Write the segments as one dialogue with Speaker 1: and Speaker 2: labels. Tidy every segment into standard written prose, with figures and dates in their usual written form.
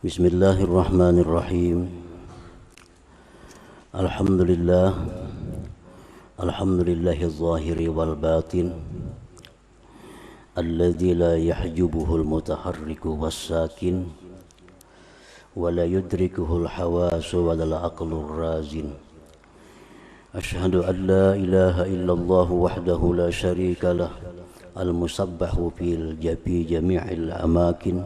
Speaker 1: Bismillahirrahmanirrahim. Alhamdulillah. Alhamdulillahil zahiri wal batin, alladzi la yahjubuhul mutaharriku was sakin, wa la yudrikuhul hawasu wa la aqlur razin. Ashhadu an la ilaha illallah wahdahu la syarika lah, al-musabbahu fil jami'il amakin.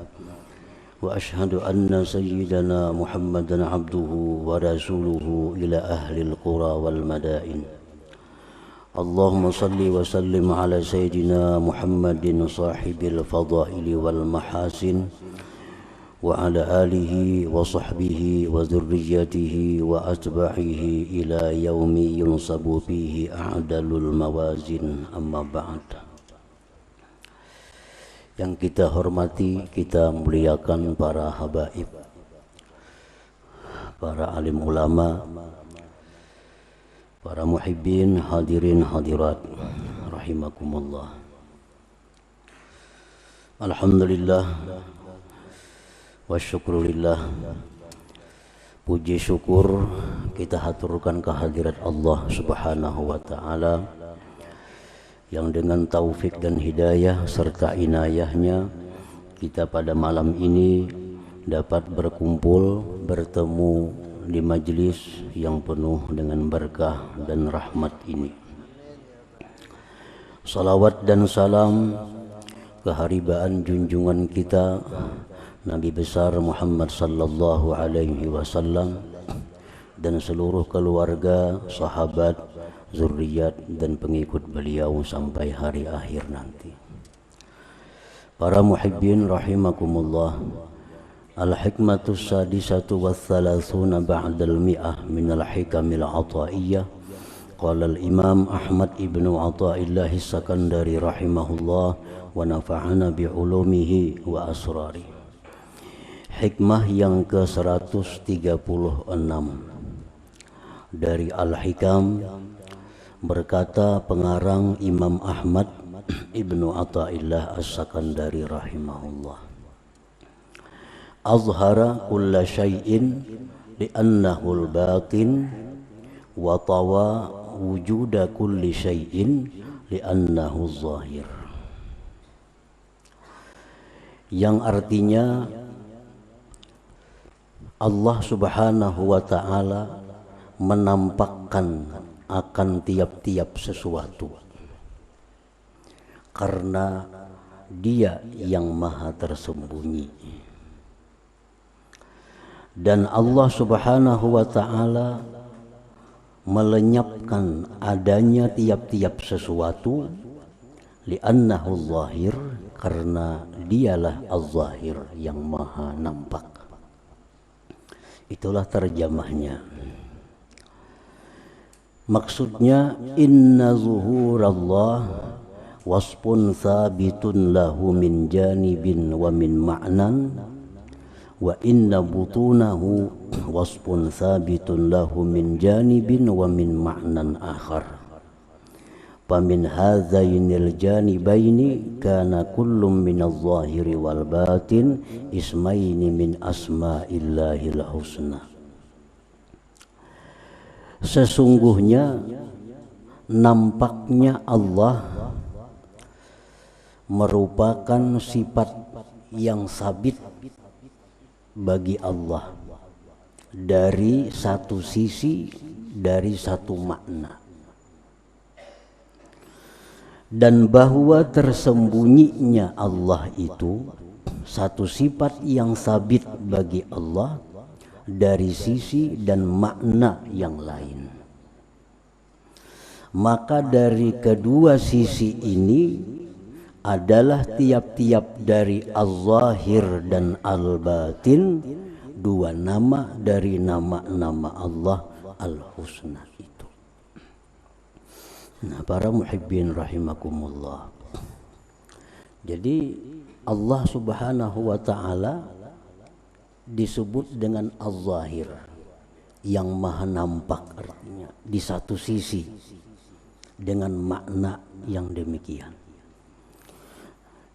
Speaker 1: Wa ashhadu anna sayyidana Muhammadan abduhu wa rasuluhu ila ahlil qura wal madain. Allahumma salli wa sallim ala sayyidina Muhammadin sahibil fadaili wal mahasin, wa ala alihi wa sahbihi wa dhurriyyatihi wa atba'ihi ila yaumi yunsabu fihi a'dalul mawazin, amma ba'd. Yang kita hormati, kita muliakan para habaib, para alim ulama, para muhibbin, hadirin hadirat rahimakumullah. Alhamdulillah wa syukrulillah. Puji syukur kita haturkan kehadirat Allah Subhanahu wa ta'ala yang dengan taufik dan hidayah serta inayahnya kita pada malam ini dapat berkumpul, bertemu di majlis yang penuh dengan berkah dan rahmat ini. Salawat dan salam keharibaan junjungan kita Nabi besar Muhammad sallallahu alaihi wasallam dan seluruh keluarga, sahabat, zurriyat dan pengikut beliau sampai hari akhir nanti. Para muhibbin rahimakumullah, al-hikmatus sadisatu wathalathuna ba'dal mi'ah minal hikamil ata'iyyah. Qala al-imam Ahmad ibnu Ata'illah as-Sakandari rahimahullah wa nafa'ana bi'ulumihi wa asrari. Hikmah yang ke-136 dari Al-Hikam. Berkata pengarang Imam Ahmad ibnu Ata'illah as-Sakandari rahimahullah, azhara kulla syai'in li'annahu al-batin wa tawa wujuda kulli syai'in li'annahu zahir. Yang artinya Allah subhanahu wa ta'ala menampakkan akan tiap-tiap sesuatu karena Dia yang maha tersembunyi, dan Allah subhanahu wa ta'ala melenyapkan adanya tiap-tiap sesuatu li'annahu zahir, karena Dialah az-zahir yang maha nampak. Itulah terjemahnya. Maksudnya inna zuhurallah wasfun thabitun lahu min janibin wa min ma'nan, wa inna butunahu wasfun thabitun lahu min janibin wa min ma'nan akhar. Famin hadzainil janibaini kana kullum minaz zahiri wal batin ismaini min asma'illahil husna. Sesungguhnya nampaknya Allah merupakan sifat yang sabit bagi Allah dari satu sisi, dari satu makna, dan bahwa tersembunyinya Allah itu satu sifat yang sabit bagi Allah dari sisi dan makna yang lain. Maka dari kedua sisi ini adalah tiap-tiap dari al-zahir dan al-batin, dua nama dari nama-nama Allah al-husna itu. Nah, para muhibbin rahimakumullah, jadi Allah subhanahu wa ta'ala disebut dengan al-zahir, yang maha nampak, artinya di satu sisi dengan makna yang demikian.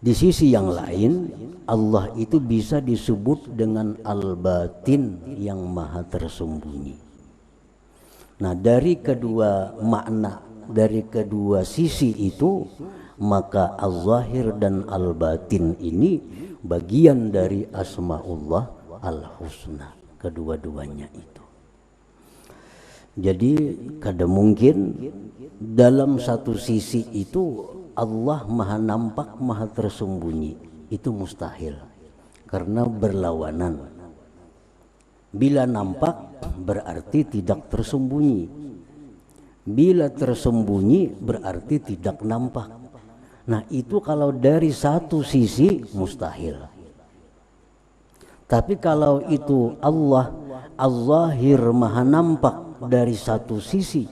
Speaker 1: Di sisi yang lain, Allah itu bisa disebut dengan al-batin yang maha tersembunyi. Nah, dari kedua makna, dari kedua sisi itu, maka al-zahir dan al-batin ini bagian dari asma'ullah al-husna, kedua-duanya itu. Jadi kada mungkin dalam satu sisi itu Allah maha nampak, maha tersembunyi. Itu mustahil, karena berlawanan. Bila nampak berarti tidak tersembunyi, bila tersembunyi berarti tidak nampak. Nah, itu kalau dari satu sisi mustahil. Tapi kalau itu Allah al-zahir maha nampak dari satu sisi,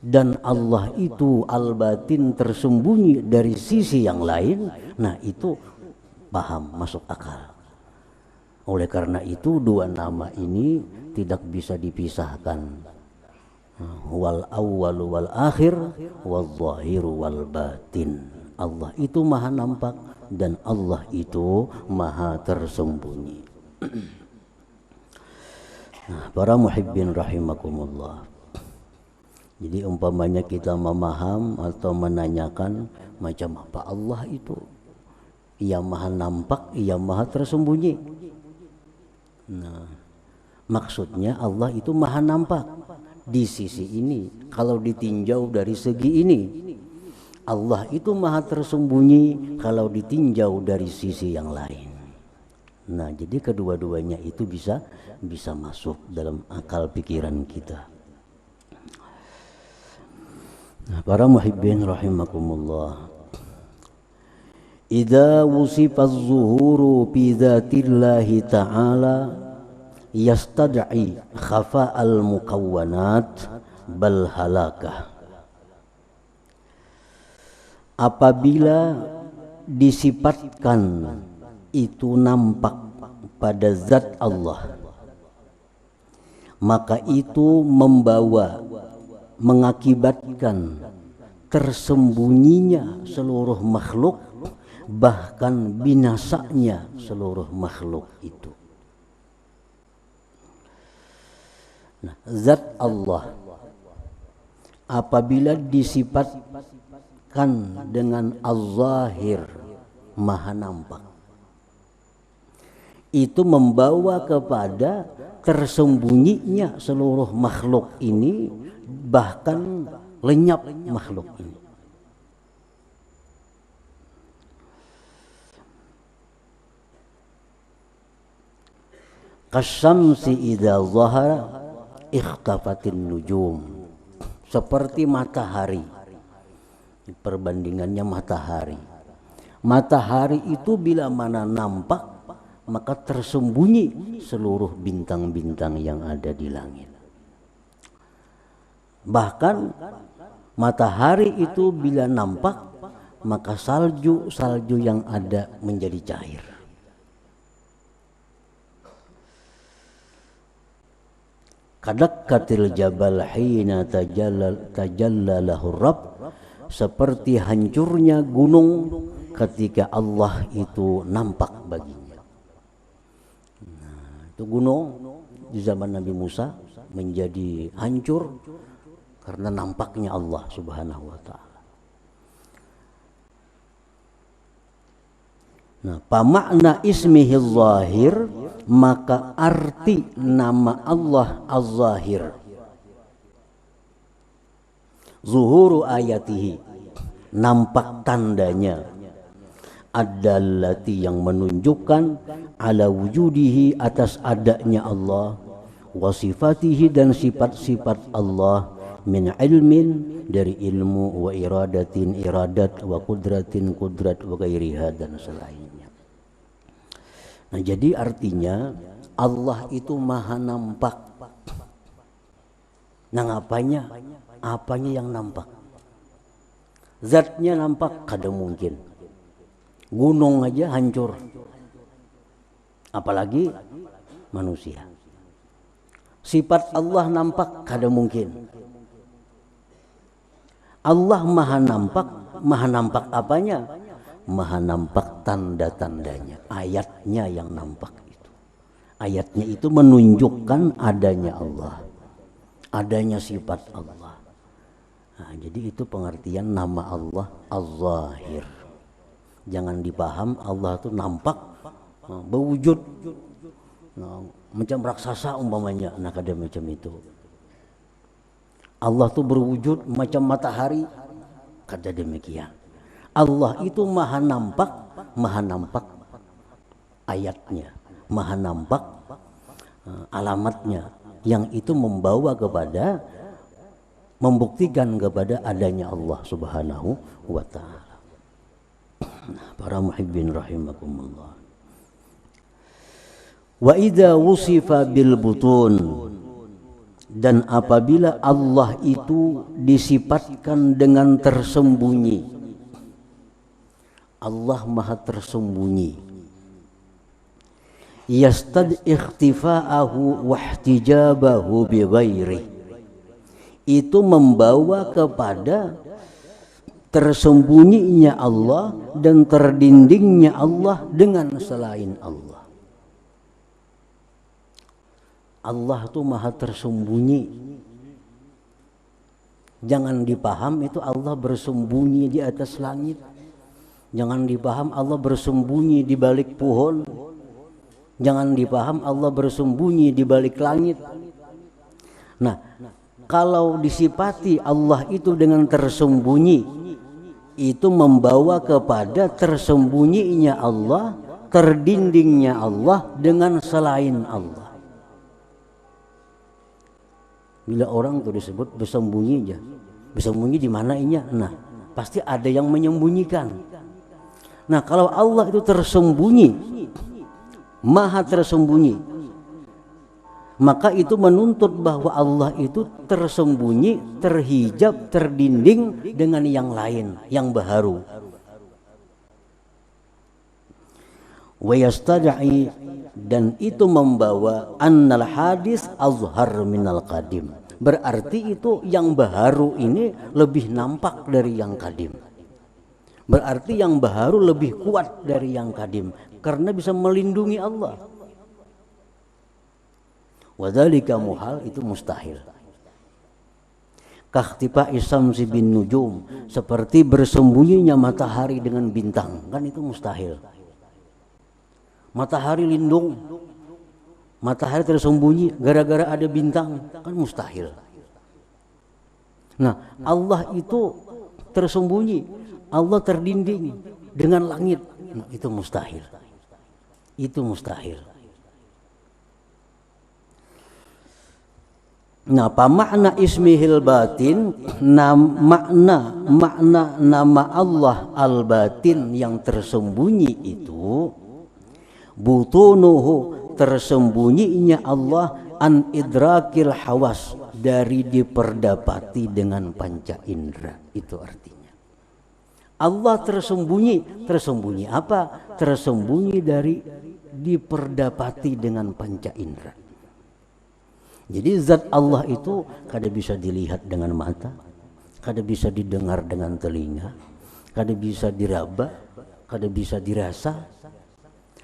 Speaker 1: dan Allah itu al-batin tersembunyi dari sisi yang lain, nah itu paham, masuk akal. Oleh karena itu dua nama ini tidak bisa dipisahkan. Wal awwal wal akhir wal zahiru wal batin. Allah itu maha nampak dan Allah itu maha tersembunyi. Nah, para muhibbin rahimakumullah. Jadi umpamanya kita memaham atau menanyakan macam apa Allah itu, Ia maha nampak, Ia maha tersembunyi. Nah, maksudnya Allah itu maha nampak di sisi ini. Kalau ditinjau dari segi ini, Allah itu maha tersembunyi kalau ditinjau dari sisi yang lain. Nah, jadi kedua-duanya itu bisa masuk dalam akal pikiran kita. Nah, para muhibbin rahimakumullah. Idza wusifa az-zuhuru bi dzatillahi ta'ala yastad'i khafa'al mukawwanat bal halakah. Apabila disifatkan itu nampak pada zat Allah, maka itu mengakibatkan tersembunyinya seluruh makhluk, bahkan binasanya seluruh makhluk itu. Nah, zat Allah apabila disifatkan dengan al-zahir, maha nampak, itu membawa kepada tersembunyinya seluruh makhluk ini, bahkan lenyap makhluk ini. Kasyamsi idza zahara ikhtafatin nujum. Seperti matahari. Perbandingannya matahari. Matahari itu bila mana nampak, maka tersembunyi seluruh bintang-bintang yang ada di langit. Bahkan matahari itu bila nampak, maka salju yang ada menjadi cair. Kadakkatil jabal hina tajalla lahu rabb, seperti hancurnya gunung ketika Allah itu nampak baginya. Nah, itu gunung di zaman Nabi Musa menjadi hancur karena nampaknya Allah Subhanahu wa ta'ala. Nah, pamakna ismihi zahir, maka arti nama Allah az-zahir. Zuhuru ayatihi, nampak tandanya. Ad-dallati, yang menunjukkan ala wujudihi, atas adanya Allah, wa sifatihi, dan sifat-sifat Allah, min ilmin, dari ilmu, wa iradatin, iradat, wa kudratin, kudrat, wa gairiha, dan selainnya. Nah, jadi artinya Allah itu maha nampak. Nah, apanya yang nampak? Zatnya nampak, kada mungkin. Gunung aja hancur, apalagi manusia. Sifat Allah nampak, kada mungkin. Allah maha nampak apanya? maha nampak tanda-tandanya, ayatnya yang nampak itu. Ayatnya itu menunjukkan adanya Allah, adanya sifat Allah. Nah, jadi itu pengertian nama Allah Az-Zahir. Jangan dipaham Allah itu nampak, berwujud, macam raksasa umpamanya, nah kada macam itu. Allah itu berwujud macam matahari, kada demikian. Allah itu maha nampak ayatnya, maha nampak alamatnya, yang itu membawa kepada, membuktikan kepada adanya Allah Subhanahu wa ta'ala. Nah, para muhibbin rahimakumullah. Wa idza wusifa bil butun, dan apabila Allah itu disifatkan dengan tersembunyi, Allah maha tersembunyi, yastad ikhtifa'ahu wa ihtijabahu bi ghairi, itu membawa kepada tersembunyinya Allah dan terdindingnya Allah dengan selain Allah. Allah itu maha tersembunyi. Jangan dipaham itu Allah bersembunyi di atas langit. Jangan dipaham Allah bersembunyi di balik pohon. Jangan dipaham Allah bersembunyi di balik langit. Nah, kalau disifati Allah itu dengan tersembunyi, itu membawa kepada tersembunyinya Allah, terdindingnya Allah dengan selain Allah. Bila orang itu disebut bersembunyi aja, bersembunyi di mana inya? Nah, pasti ada yang menyembunyikan. Nah, kalau Allah itu tersembunyi, maha tersembunyi, maka itu menuntut bahwa Allah itu tersembunyi, terhijab, terdinding dengan yang lain, yang baharu. Wa yastad'i, dan itu membawa annal hadis azhar minal qadim. Berarti itu yang baharu ini lebih nampak dari yang kadim. Berarti yang baharu lebih kuat dari yang kadim, karena bisa melindungi Allah. Wadzalika muhal, itu mustahil. Kakhtifa isamsi bin nujum, seperti bersembunyinya matahari dengan bintang, kan itu mustahil. Matahari lindung, matahari tersembunyi gara-gara ada bintang, kan mustahil. Nah, Allah itu tersembunyi, Allah terdinding dengan langit, nah, itu mustahil. Itu mustahil. Nah, apa makna ismihil batin? Makna nama Allah al-batin yang tersembunyi itu, butunuhu, tersembunyinya Allah, an idrakil hawas, dari diperdapati dengan panca indera. Itu artinya Allah tersembunyi. Tersembunyi apa? Tersembunyi dari diperdapati dengan panca indera. Jadi zat Allah itu kada bisa dilihat dengan mata, kada bisa didengar dengan telinga, kada bisa diraba, kada bisa dirasa.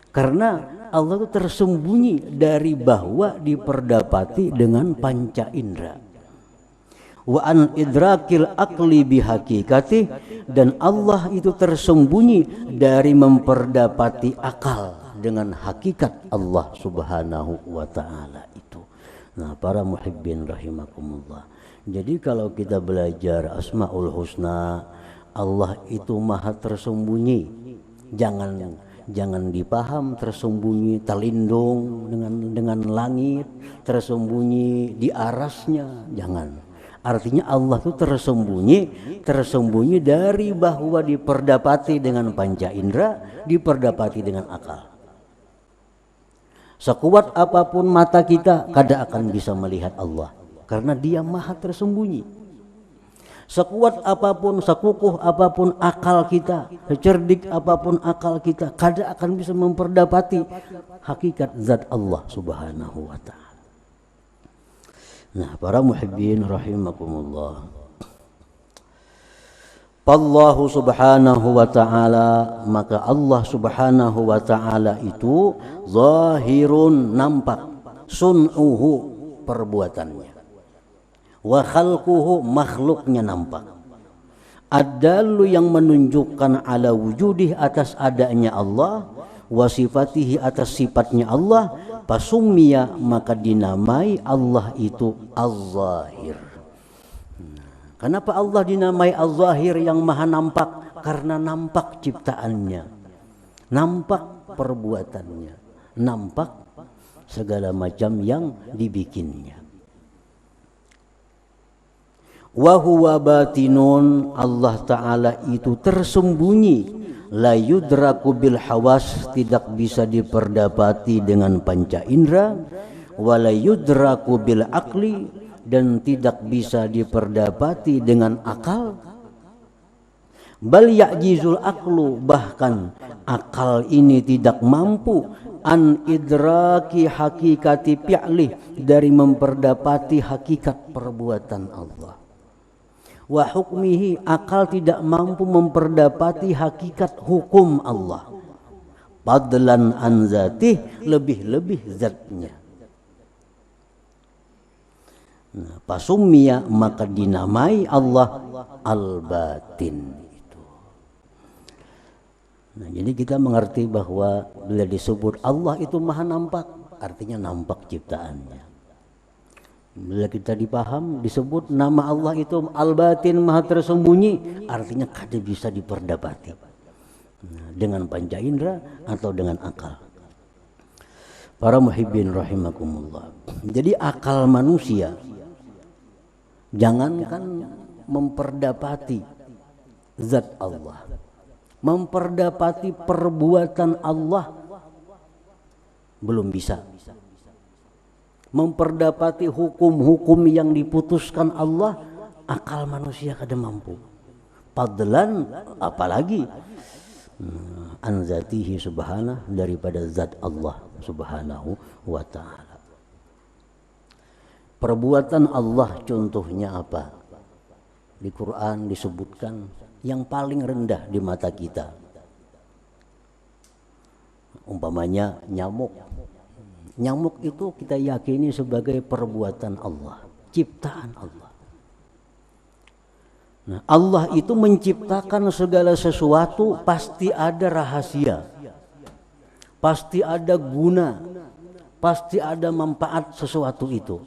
Speaker 1: Karena Allah itu tersembunyi dari bahwa diperdapati dengan panca indera. Wa an idrakil aqli bihakikati, dan Allah itu tersembunyi dari memperdapati akal dengan hakikat Allah Subhanahu wa ta'ala itu. Nah, para muhibbin rahimakumullah. Jadi kalau kita belajar Asmaul Husna, Allah itu maha tersembunyi. Jangan dipaham tersembunyi terlindung dengan langit, tersembunyi di arasnya, jangan. Artinya Allah itu tersembunyi dari bahwa diperdapati dengan panca indera, diperdapati dengan akal. Sekuat apapun mata kita, kada akan bisa melihat Allah, karena Dia maha tersembunyi. Sekuat apapun, sekukuh apapun akal kita, secerdik apapun akal kita, kada akan bisa memperdapati hakikat zat Allah Subhanahu wa ta'ala. Nah, para muhibbin rahimakumullah, Allahu subhanahu wa ta'ala, maka Allah subhanahu wa ta'ala itu zahirun, nampak, sun'uhu, perbuatannya, wa khalquhu, makhluknya nampak, ad-dallu, yang menunjukkan ala wujudih, atas adanya Allah, wa sifatihi, atas sifatnya Allah, pasummiya, maka dinamai Allah itu az-zahir. Kenapa Allah dinamai Az-Zahir, yang maha nampak? Karena nampak ciptaannya, nampak perbuatannya, nampak segala macam yang dibikinnya. Wa huwa batinun, Allah Ta'ala itu tersembunyi, la yudraku bil hawas, tidak bisa diperdapati dengan panca indera, wa la yudraku bil aqli, dan tidak bisa diperdapati dengan akal. Bal ya'jizul aqlu, bahkan akal ini tidak mampu an idraki hakikati fi'li, dari memperdapati hakikat perbuatan Allah. Wa hukmihi, akal tidak mampu memperdapati hakikat hukum Allah. Fadlan an zatih, lebih-lebih zatnya. Nah, pasummiya, maka dinamai Allah al-batin itu. Nah, jadi kita mengerti bahwa bila disebut Allah itu maha nampak, artinya nampak ciptaannya. Bila kita dipaham disebut nama Allah itu al-batin, maha tersembunyi, artinya kada bisa diperdapati dengan panca indera atau dengan akal. Para muhibbin rahimakumullah. Jadi akal manusia, jangankan memperdapati zat Allah, memperdapati perbuatan Allah belum bisa. Memperdapati hukum-hukum yang diputuskan Allah, akal manusia kada mampu. Padlan, apalagi an zatihi subhanah, daripada zat Allah subhanahu wa ta'ala. Perbuatan Allah contohnya apa? Di Quran disebutkan yang paling rendah di mata kita. Umpamanya nyamuk. Nyamuk itu kita yakini sebagai perbuatan Allah, ciptaan Allah. Nah, Allah itu menciptakan segala sesuatu, pasti ada rahasia, pasti ada guna, pasti ada manfaat sesuatu itu.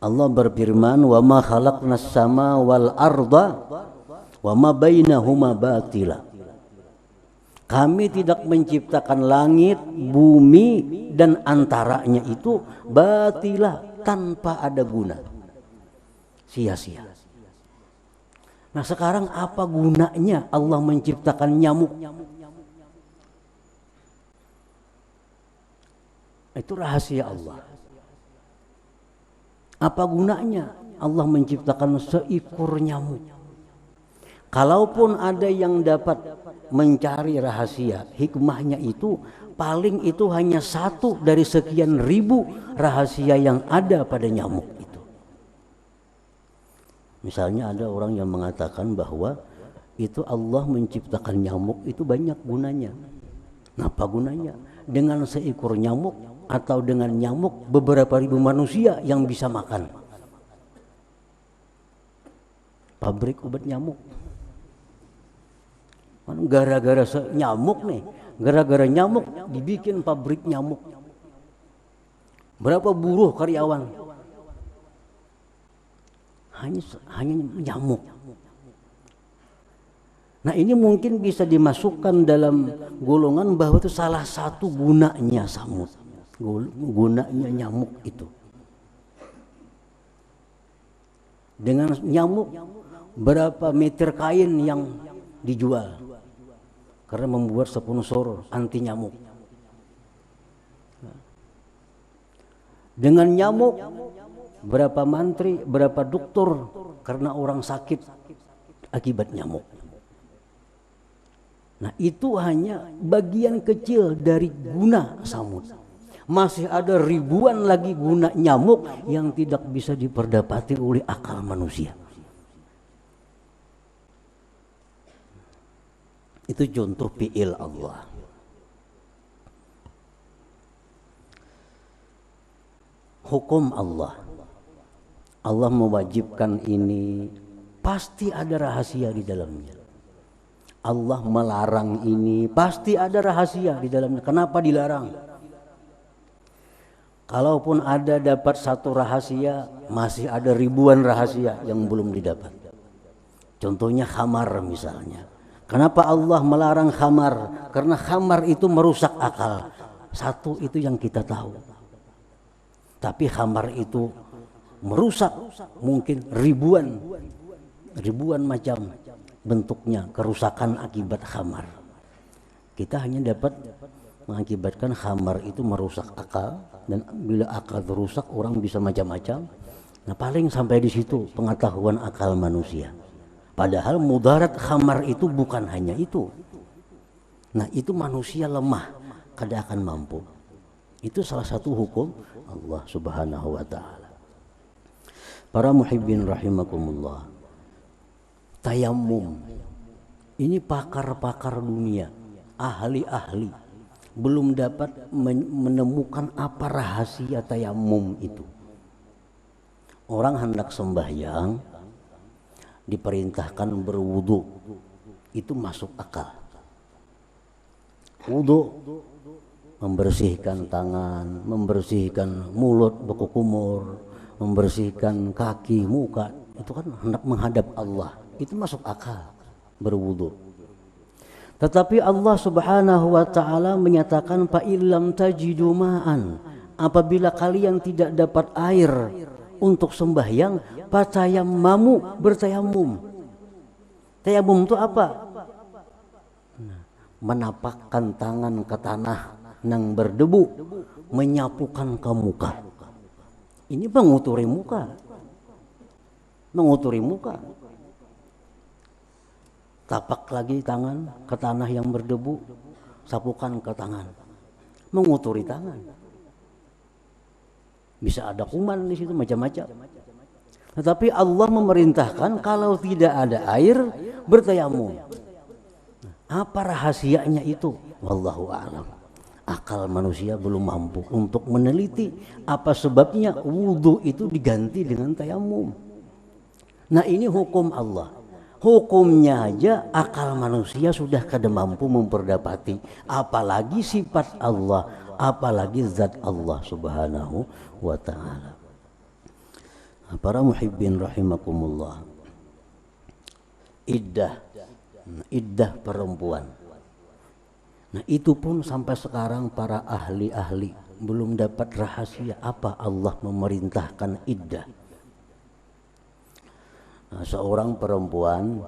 Speaker 1: Allah berfirman, wa ma khalaqnas sama wal arda wa ma bainahuma batila. Kami tidak menciptakan langit, bumi, dan antaranya itu batila, tanpa ada guna, sia-sia. Nah, sekarang apa gunanya Allah menciptakan nyamuk? Itu rahasia Allah. Apa gunanya Allah menciptakan seekor nyamuk? Kalaupun ada yang dapat mencari rahasia, hikmahnya itu paling itu hanya satu dari sekian ribu rahasia yang ada pada nyamuk itu. Misalnya ada orang yang mengatakan bahwa itu Allah menciptakan nyamuk itu banyak gunanya. Apa gunanya? Dengan seekor nyamuk atau dengan nyamuk beberapa ribu manusia yang bisa makan. Pabrik obat nyamuk. Gara-gara nyamuk nih, gara-gara nyamuk dibikin pabrik nyamuk. Berapa buruh karyawan? Hanya nyamuk. Nah, ini mungkin bisa dimasukkan dalam golongan bahwa itu salah satu gunanya samut, gunanya nyamuk itu. Dengan nyamuk berapa meter kain yang dijual? Karena membuat sponsor anti nyamuk. Dengan nyamuk berapa mantri, berapa dokter karena orang sakit akibat nyamuk. Nah, itu hanya bagian kecil dari guna samut. Masih ada ribuan lagi guna nyamuk yang tidak bisa diperdapati oleh akal manusia. Itu contoh fi'il Allah. Hukum Allah. Allah mewajibkan ini, pasti ada rahasia di dalamnya. Allah melarang ini, pasti ada rahasia di dalamnya. Kenapa dilarang? Kalaupun ada dapat satu rahasia, masih ada ribuan rahasia yang belum didapat. Contohnya khamar misalnya. Kenapa Allah melarang khamar? Karena khamar itu merusak akal. Satu itu yang kita tahu. Tapi khamar itu merusak mungkin ribuan macam bentuknya, kerusakan akibat khamar. Kita hanya dapat mengakibatkan khamar itu merusak akal, dan bila akal rusak orang bisa macam-macam. Nah, paling sampai di situ pengetahuan akal manusia. Padahal mudarat khamar itu bukan hanya itu. Nah, itu manusia lemah, kada akan mampu. Itu salah satu hukum Allah Subhanahu wa ta'ala. Para muhibbin rahimakumullah, tayammum ini pakar-pakar dunia, ahli-ahli belum dapat menemukan apa rahasia tayammum itu. Orang hendak sembahyang diperintahkan berwudu, itu masuk akal. Wudu membersihkan tangan, membersihkan mulut, beku kumur, membersihkan kaki, muka, itu kan hendak menghadap Allah, itu masuk akal berwudu. Tetapi Allah Subhanahu wa ta'ala menyatakan fa illam tajidu ma'an, apabila kalian tidak dapat air untuk sembahyang, fatayammamu, bertayamum. Tayamum itu apa? Menapakkan tangan ke tanah yang berdebu, menyapukan ke muka. Ini menguturi muka. Menguturi muka. Tapak lagi tangan ke tanah yang berdebu, sapukan ke tangan. Menguturi tangan. Bisa ada kuman di situ macam-macam. Tetapi Allah memerintahkan kalau tidak ada air, bertayamum. Apa rahasianya itu? Wallahu a'lam. Akal manusia belum mampu untuk meneliti apa sebabnya wudu itu diganti dengan tayamum. Nah, ini hukum Allah. Hukumnya aja akal manusia sudah kada mampu memperdapati, apalagi sifat Allah, apalagi zat Allah Subhanahu wa ta'ala. Para muhibbin rahimakumullah, iddah perempuan. Nah, itu pun sampai sekarang para ahli-ahli belum dapat rahasia apa Allah memerintahkan iddah. Nah, seorang perempuan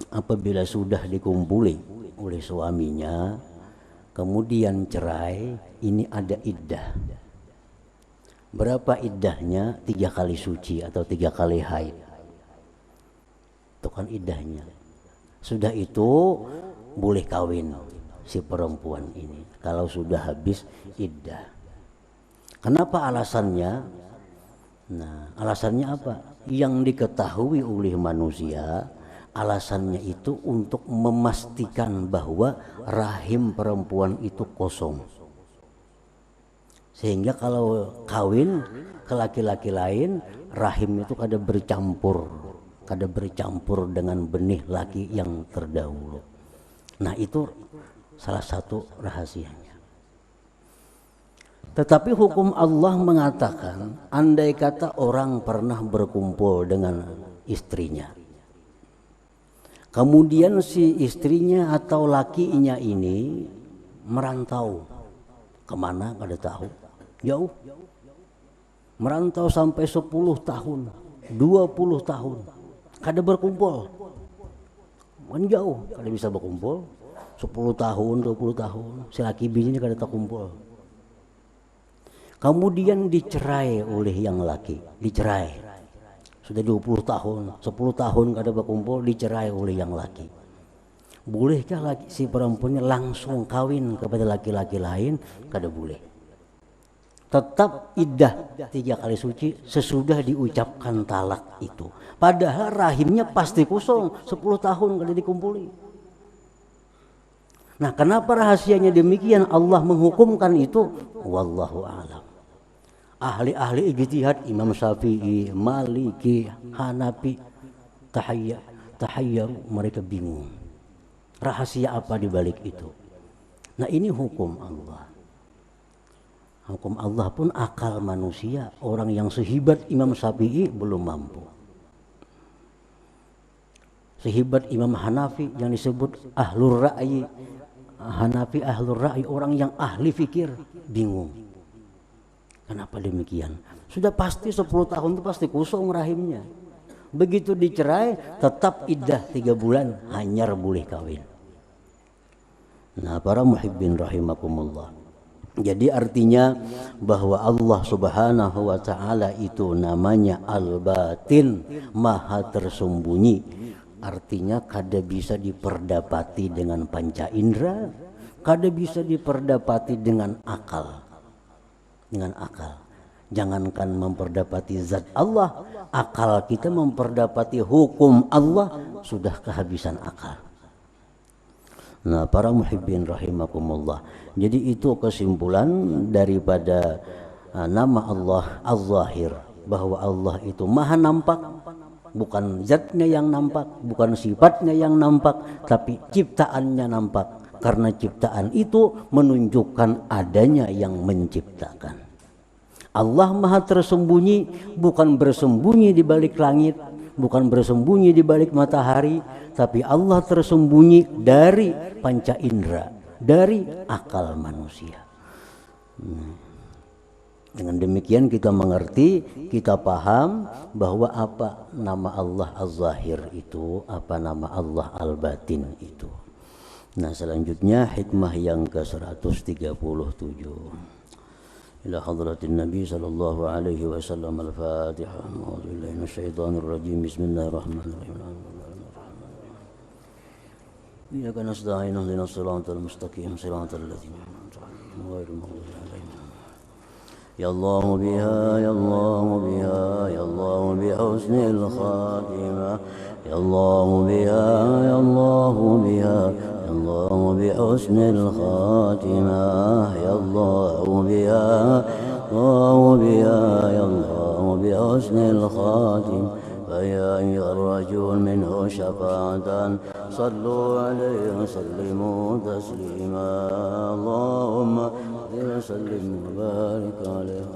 Speaker 1: apabila sudah dikumpuli oleh suaminya kemudian cerai, ini ada iddah. Berapa iddahnya? 3 kali suci atau 3 kali haid. Itu kan iddahnya. Sudah itu boleh kawin si perempuan ini kalau sudah habis iddah. Kenapa alasannya? Nah, alasannya apa? Yang diketahui oleh manusia, alasannya itu untuk memastikan bahwa rahim perempuan itu kosong. Sehingga kalau kawin ke laki-laki lain, rahim itu kada bercampur dengan benih laki yang terdahulu. Nah, itu salah satu rahasianya. Tetapi hukum Allah mengatakan, andai kata orang pernah berkumpul dengan istrinya, kemudian si istrinya atau lakinya ini merantau, kemana kada tahu, jauh, merantau sampai 10 tahun, 20 tahun, kada berkumpul, kan jauh, kada bisa berkumpul, 10 tahun, 20 tahun, si laki bininya kada terkumpul. Kemudian dicerai oleh yang laki, dicerai. Sudah 20 tahun, 10 tahun kada berkumpul, dicerai oleh yang laki. Bolehkah laki si perempuannya langsung kawin kepada laki-laki lain? Kada boleh. Tetap iddah 3 kali suci sesudah diucapkan talak itu. Padahal rahimnya pasti kosong, 10 tahun kada dikumpuli. Nah, kenapa rahasianya demikian? Allah menghukumkan itu, wallahu a'lam. Ahli-ahli ijtihad Imam Syafi'i, Maliki, Hanafi, tahayyaru, mereka bingung. Rahasia apa di balik itu? Nah, ini hukum Allah. Hukum Allah pun akal manusia, orang yang sehebat Imam Syafi'i belum mampu. Sehebat Imam Hanafi yang disebut ahlur ra'yi, Hanafi ahlur ra'yi, orang yang ahli fikir, bingung. Kenapa demikian? Sudah pasti 10 tahun itu pasti kosong rahimnya. Begitu dicerai tetap iddah 3 bulan, hanyar boleh kawin. Nah, para muhibbin rahimakumullah. Jadi artinya bahwa Allah Subhanahu wa taala itu namanya Al-Batin, Maha tersembunyi. Artinya kada bisa diperdapati dengan panca indera, kada bisa diperdapati dengan akal. Dengan akal. Jangankan memperdapati zat Allah, akal kita memperdapati hukum Allah sudah kehabisan akal. Nah, para muhibbin rahimakumullah. Jadi itu kesimpulan daripada nama Allah Az-Zahir, bahwa Allah itu maha nampak, bukan zatnya yang nampak, bukan sifatnya yang nampak, tapi ciptaannya nampak. Karena ciptaan itu menunjukkan adanya yang menciptakan. Allah maha tersembunyi, bukan bersembunyi di balik langit, bukan bersembunyi di balik matahari, tapi Allah tersembunyi dari panca indera, dari akal manusia. Dengan demikian kita mengerti, kita paham bahwa apa nama Allah Az-Zahir itu, apa nama Allah Al-Batin itu. Nah, selanjutnya hikmah yang ke-137. Ila hadratin Nabi sallallahu alaihi wasallam al-Fatihah. A'udzu billahi minasyaitonir rajim. Bismillahirrahmanirrahim. Iyyaka nasta'in ihdinas siratal mustaqim siratal ladzina an'amta 'alaihim ghairil maghdubi 'alaihim. Ya Allah biha ya Allah biha ya Allah bi husnil khatimah. Ya Allah biha ya Allah biha ya Allah bi husnil khatimah. Ya Allah biha Allah biha ya Allah bi husnil khatimah. فيا أيها الرجل منه شفاعة صلوا عليه وسلموا تسليما اللهم صل وسلم وبارك عليه.